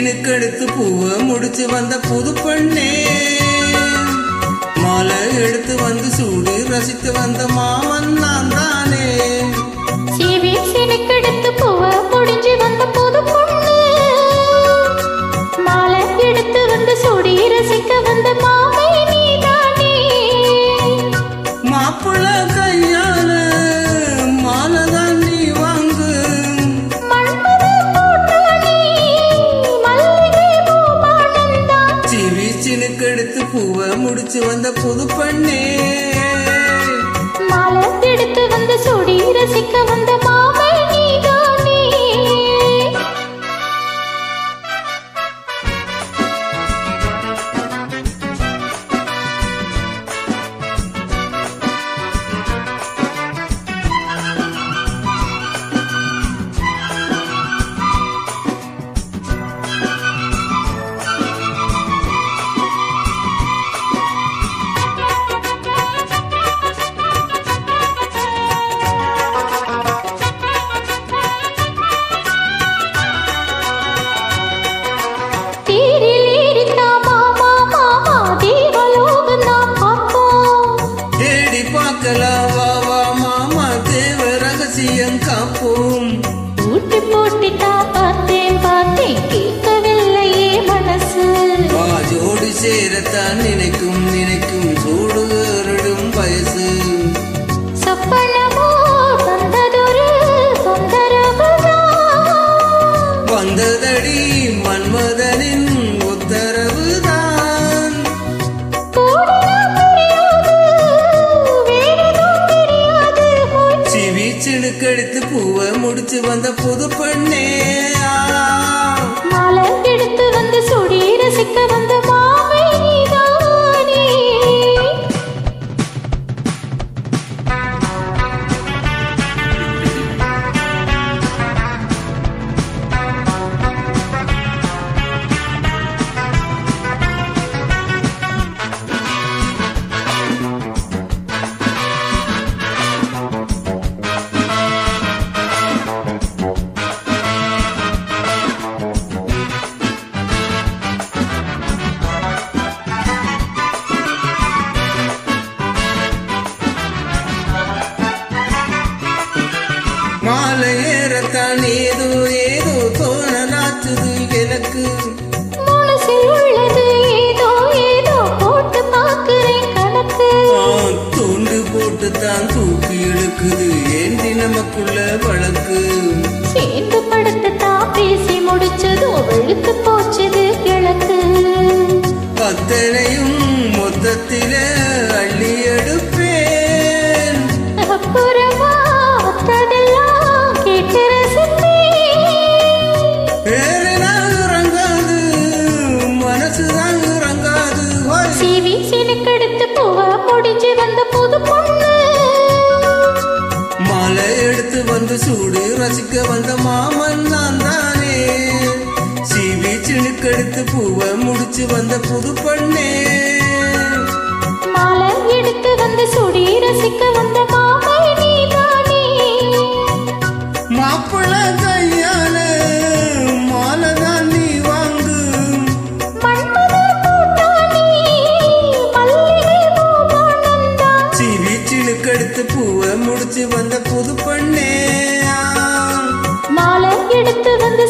சினுக்கெடுத்து பூவை முடிச்சு வந்த புது பெண்ணே, மாலை எடுத்து வந்து சூடு ரசித்து வந்த மாமன் நான் தானே. சினுக்கெடுத்து பூவை முடிஞ்சு வந்த புது பொண்ணு, மாலை எடுத்து வந்து சூடி ரசிக்க வந்த மாமை நீதானே. மாப்பிள்ள கையால மாலைதான் நீ வாங்கு, சிவி சினுக்கெடுத்து பூவை முடிச்சு வந்த புது பெண்ணே, மாலை எடுத்து வந்து சூடி ரசிக்க வந்த மாமை நீதானே. காப்போம் ஊட்டி போட்டிட்டா பார்த்தேன் பார்த்தேன் கேட்கவில்லையே மனசு, ஜோடி சேரத்தான் நினைக்கும் நினைக்கும் சூடுகருடும் வயசு. சொப்பனமோ வந்ததொரு தொந்தரவுதான், வந்ததடி மன்மதனின் உத்தரவுதான். சிவி சினுக்கெடுத்து பூவை முடிச்சு வந்த புது பெண்ணே, மாலை எடுத்து வந்து சுடி ரசிக்க வந்த மாமை நீதானே. மாலை ஏறத்தான் ஏதோ ஏதோ தோணலாச்சுது எனக்கு, மனசில் உள்ளது ஏதோ ஏதோ போட்டு பார்க்கிறேன் கணக்கு. தூண்டு போட்டு தான் தூக்கி எடுக்குது ஏந்தி நமக்குள்ள வழக்கு. சேர்ந்து படுத்து தான் பேசி முடிச்சதோ வெளுத்து போச்சது கிழக்கு. அத்தனையும் மொத்தத்தில அள்ளி எடுப்பேன், அப்புறமா மற்றதெல்லாம் கேட்டு ரசிப்பேன். வேறெல்லாம் இறங்காது மனசுதான் இறங்காது. சிவி சினுக்கெடுத்து பூவை முடிஞ்சு வந்த புது பொண்ணு, மாலை எடுத்து வந்து சூடு ரசிக்க வந்த மாமன் நான் தானே. சிவி சினுக்கெடுத்து பூவை முடிச்சு வந்த புது பெண்ணே, மாலை எடுத்து வந்து சுடி ரசிக்க வந்த மாமை நீதானே. மாப்பிள்ள கையால மாலைதான் நீ வாங்கு, சிவி சினுக்கெடுத்து பூவை முடிச்சு வந்த புது பெண்ணே, மாலை எடுத்து வந்து